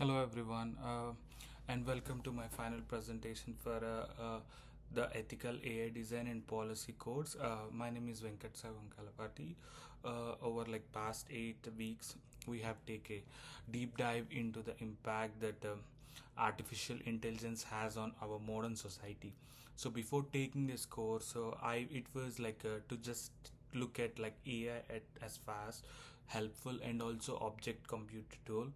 Hello, everyone, and welcome to my final presentation for the Ethical AI Design and Policy Codes. My name is Venkat. Over like past 8 weeks, we have taken a deep dive into the impact that artificial intelligence has on our modern society. So before taking this course, it was like to just look at like AI as fast, helpful, and also object computer tool.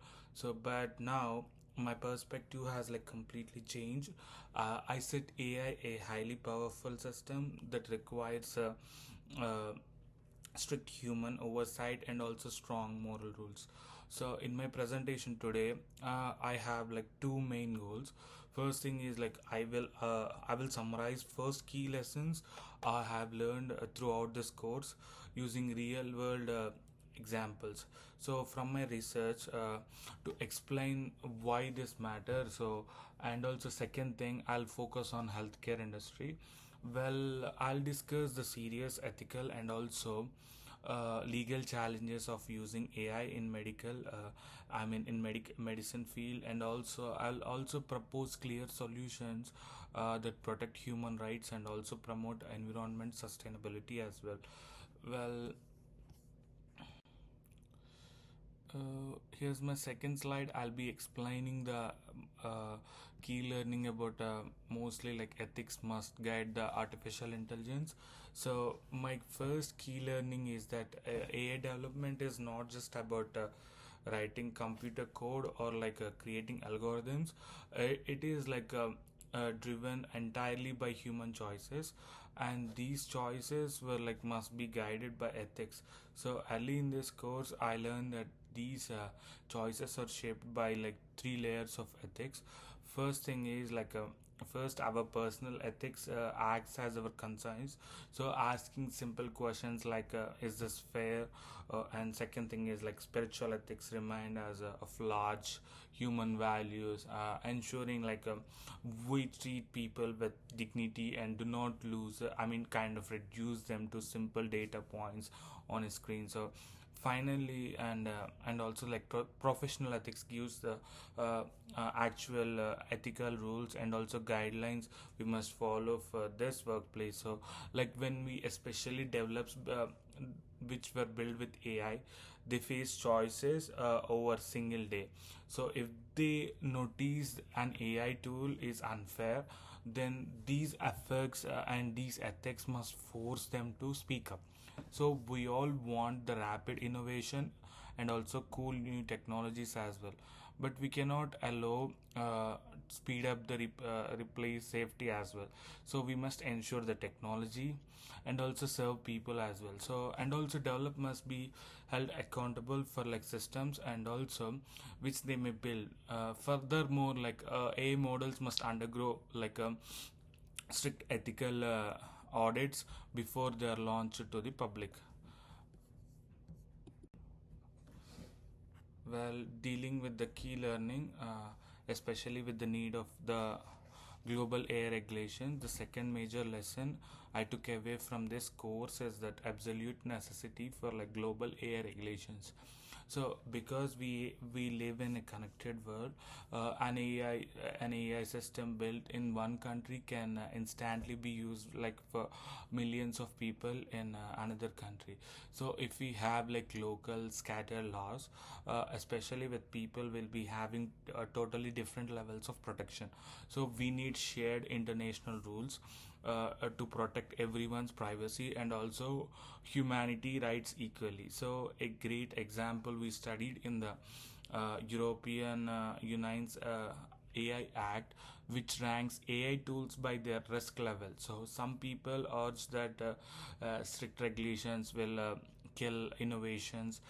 But now my perspective has like completely changed. I set AI a highly powerful system that requires uh, strict human oversight and also strong moral rules. So in my presentation today, I have like two main goals. First thing is like I will summarize first key lessons I have learned throughout this course using real world examples. So from my research, to explain why this matters. And also second thing, I'll focus on healthcare industry. Well, I'll discuss the serious ethical and also legal challenges of using AI in medicine field, and also I'll also propose clear solutions that protect human rights and also promote environment sustainability as well. Well, here's my second slide. I'll be explaining the uh, key learning about mostly like ethics must guide the artificial intelligence. So my first key learning is that AI development is not just about writing computer code or like creating algorithms. It is like driven entirely by human choices, and these choices were like must be guided by ethics. So early in this course I learned that these choices are shaped by like three layers of ethics. First thing is like first our personal ethics acts as our conscience, so asking simple questions like is this fair, and second thing is like spiritual ethics remind us of large human values, ensuring like we treat people with dignity and do not lose kind of reduce them to simple data points on a screen. So finally, and also like professional ethics gives the actual ethical rules and also guidelines we must follow for this workplace. So like when we especially develops which were built with AI, they face choices over single day. So if they notice an AI tool is unfair, then these effects and these ethics must force them to speak up. So we all want the rapid innovation and also cool new technologies as well, but we cannot allow speed up the replace safety as well. So we must ensure the technology and also serve people as well. So and also develop must be held accountable for like systems and also which they may build. Furthermore, like AI models must undergo like strict ethical audits before they are launched to the public. Well, dealing with the key learning, especially with the need of the global air regulation, the second major lesson I took away from this course is that absolute necessity for like global air regulations. So because we live in a connected world, an AI system built in one country can instantly be used like for millions of people in another country. So if we have like local scattered laws, especially with people will be having totally different levels of protection. So we need shared international rules to protect everyone's privacy and also humanity rights equally. So a great example we studied in the European Union's AI Act, which ranks AI tools by their risk level. So some people urge that strict regulations will kill innovations,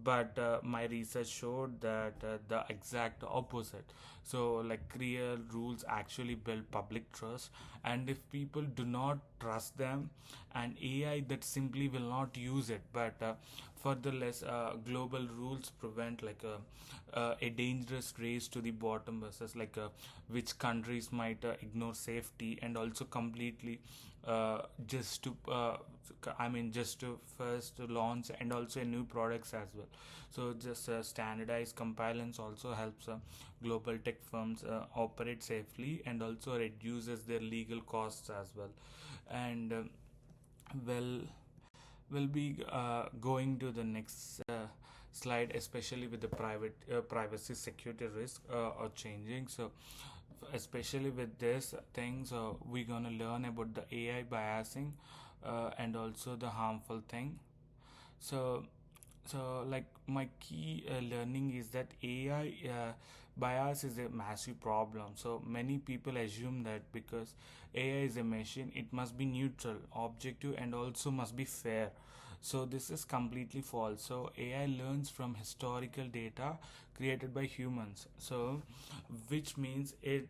but my research showed that the exact opposite. So like clear rules actually build public trust, and if people do not trust them, and AI that simply will not use it. But furtherless, global rules prevent like a dangerous race to the bottom versus like which countries might ignore safety and also completely just to just to first launch and also new products as well. So just standardized compliance also helps global tech firms operate safely and also reduces their legal costs as well. And well we'll be going to the next slide, especially with the privacy security risk are changing. So especially with this thing, so we're gonna learn about the AI biasing and also the harmful thing. So like my key learning is that AI bias is a massive problem. So many people assume that because AI is a machine, it must be neutral, objective, and also must be fair. So this is completely false. So AI learns from historical data created by humans. So which means it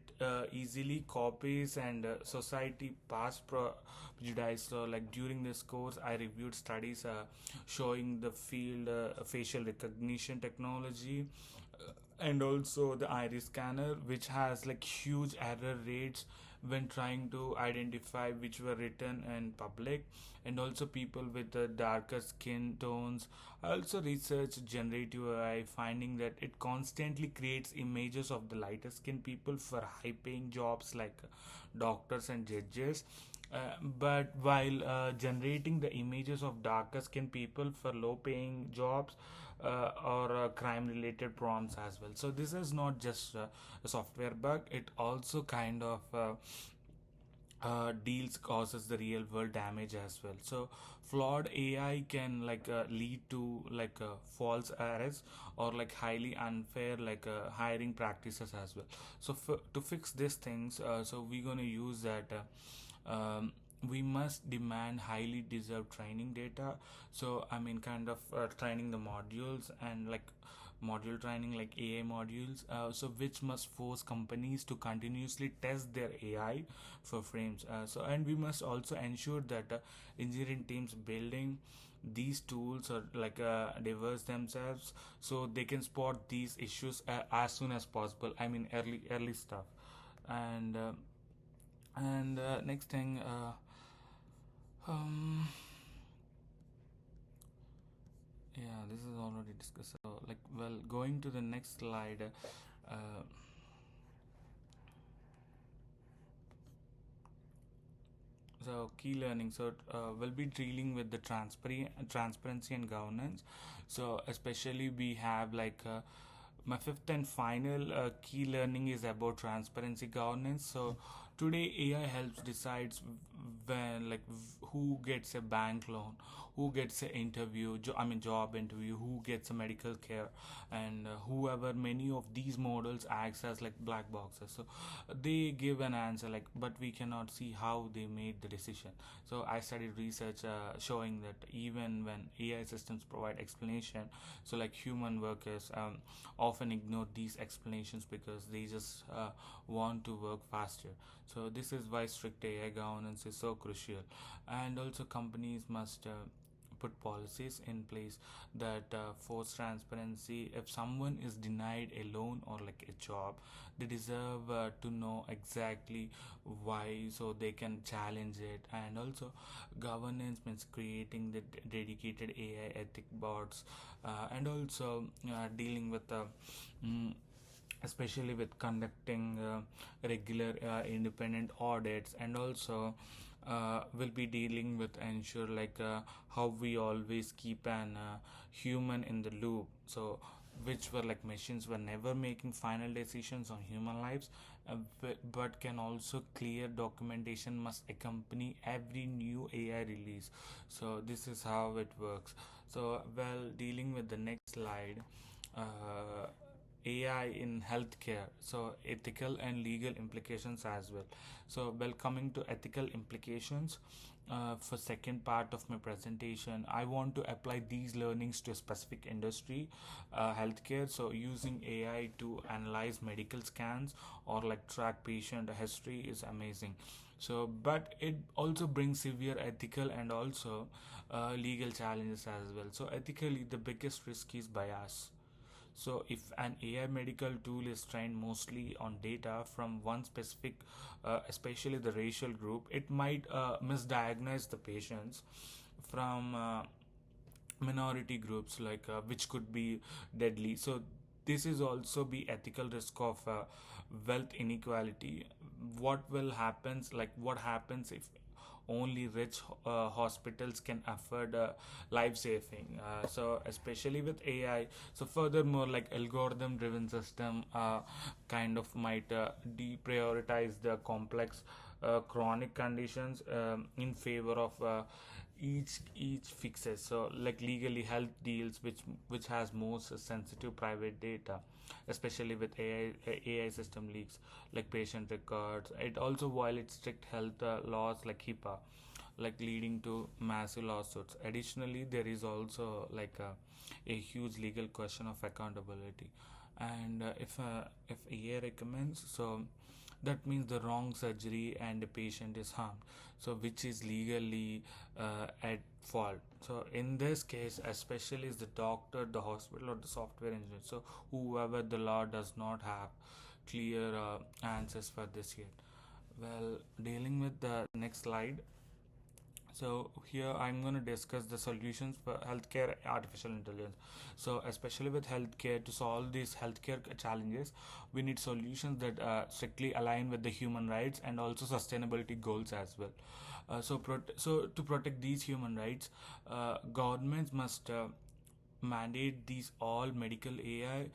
easily copies and society past prejudice. So like during this course, I reviewed studies showing the field facial recognition technology and also the iris scanner, which has like huge error rates when trying to identify which were written in public. And also people with the darker skin tones. I also researched generative AI, finding that it constantly creates images of the lighter skin people for high paying jobs like doctors and judges. But while generating the images of darker skin people for low paying jobs or crime related prompts as well. So this is not just a software bug, it also kind of deals causes the real world damage as well. So flawed AI can lead to false arrests or like highly unfair hiring practices as well. So to fix these things, so we're gonna use that we must demand highly deserved training data. So kind of training the modules and like module training like AI modules, so which must force companies to continuously test their AI for frames. So and we must also ensure that engineering teams building these tools are diverse themselves, so they can spot these issues as soon as possible. Early stuff. And next thing, um yeah, this is already discussed. So going to the next slide. uh, so key learning. So we'll be dealing with the transparency and governance. So especially we have my fifth and final key learning is about transparency governance. So today AI helps decides when who gets a bank loan, who gets an interview, job interview, who gets a medical care, and whoever. Many of these models acts as like black boxes. So they give an answer but we cannot see how they made the decision. So I studied research showing that even when AI systems provide explanation, so like human workers often ignore these explanations because they just want to work faster. So this is why strict AI governance is so crucial. And also companies must put policies in place that force transparency. If someone is denied a loan or like a job, they deserve to know exactly why, so they can challenge it. And also governance means creating the dedicated AI ethic boards, and also dealing with mm, especially with conducting regular independent audits. And also will be dealing with ensure how we always keep an human in the loop. So which were like machines were never making final decisions on human lives, but can also clear documentation must accompany every new AI release. So this is how it works. So dealing with the next slide, AI in healthcare, so ethical and legal implications as well. So, coming to ethical implications, for second part of my presentation, I want to apply these learnings to a specific industry, healthcare. So, using AI to analyze medical scans or like track patient history is amazing. So, but it also brings severe ethical and also legal challenges as well. So, ethically, the biggest risk is bias. So if an AI medical tool is trained mostly on data from one specific, especially the racial group, it might misdiagnose the patients from minority groups, which could be deadly. So this is also be ethical risk of wealth inequality. What happens if only rich hospitals can afford life saving, so especially with AI. So furthermore, like algorithm driven system kind of might deprioritize the complex chronic conditions in favor of each fixes. So like legally health deals which has most sensitive private data, especially with AI system leaks like patient records. It also violates strict health laws like HIPAA, like leading to massive lawsuits. Additionally, there is also a huge legal question of accountability. And if AI recommends, so that means the wrong surgery and the patient is harmed, so which is legally at fault. So in this case, especially is the doctor, the hospital, or the software engineer, so whoever, the law does not have clear answers for this yet. Well, dealing with the next slide. So here I'm going to discuss the solutions for healthcare artificial intelligence. So especially with healthcare, to solve these healthcare challenges, we need solutions that strictly align with the human rights and also sustainability goals as well. So to protect these human rights, governments must mandate these all medical AI,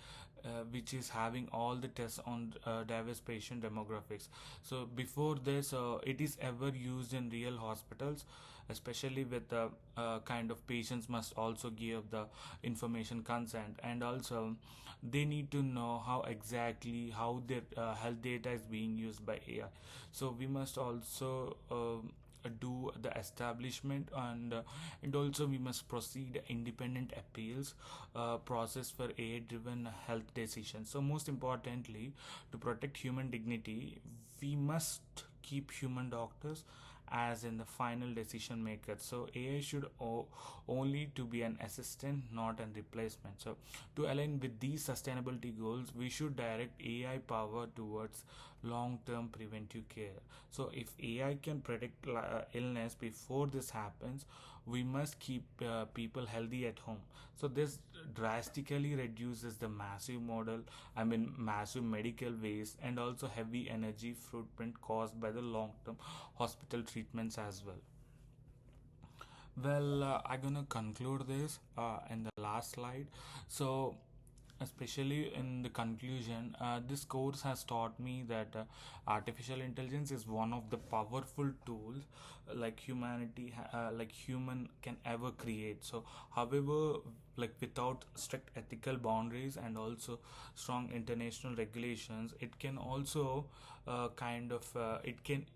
which is having all the tests on diverse patient demographics. So before this, it is ever used in real hospitals, especially with the kind of patients must also give the information consent, and also they need to know how their health data is being used by AI. So we must also do the establishment, and also we must proceed independent appeals process for AI driven health decisions. So most importantly, to protect human dignity, we must keep human doctors as in the final decision maker. So AI should only to be an assistant, not a replacement. So to align with these sustainability goals, we should direct AI power towards long term preventive care. So if AI can predict illness before this happens, we must keep people healthy at home. So this drastically reduces the massive medical waste and also heavy energy footprint caused by the long term hospital treatments as well. Well, I'm gonna conclude this in the last slide. So, especially in the conclusion, this course has taught me that artificial intelligence is one of the powerful tools like human can ever create. So, however, like without strict ethical boundaries and also strong international regulations, it can also it can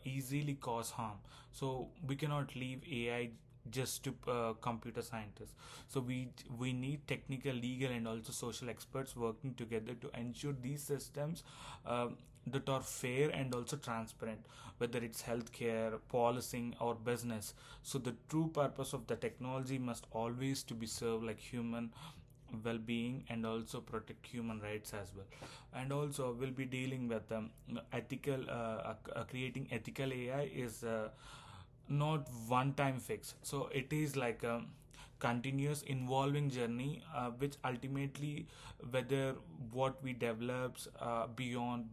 easily cause harm. So we cannot leave AI just to computer scientists. So we need technical, legal, and also social experts working together to ensure these systems that are fair and also transparent, whether it's healthcare, policing, or business. So the true purpose of the technology must always to be served like human well-being and also protect human rights as well. And also we'll be dealing with ethical creating ethical AI is not one time fix. So it is like a continuous involving journey, which ultimately, whether what we develops beyond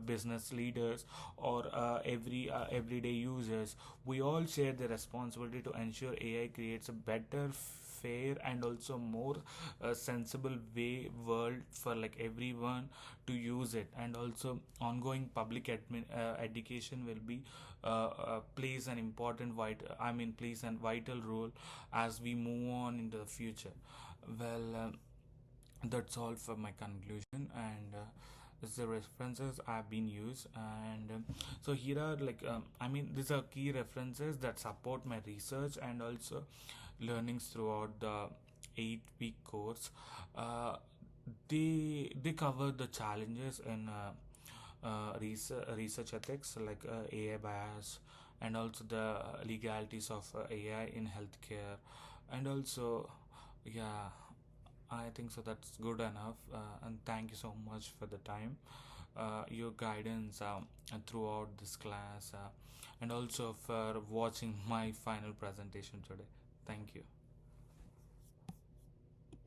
business leaders or everyday users, we all share the responsibility to ensure AI creates a better, fair, and also more sensible way world for like everyone to use it. And also ongoing public education will be plays an important plays an vital role as we move on into the future. Well, that's all for my conclusion, and this is the references I've been used. And so here are these are key references that support my research and also learnings throughout the 8-week course. uh, they cover the challenges in research ethics, like AI bias, and also the legalities of AI in healthcare, and also, yeah, I think so. That's good enough. And thank you so much for the time, your guidance throughout this class, and also for watching my final presentation today. Thank you.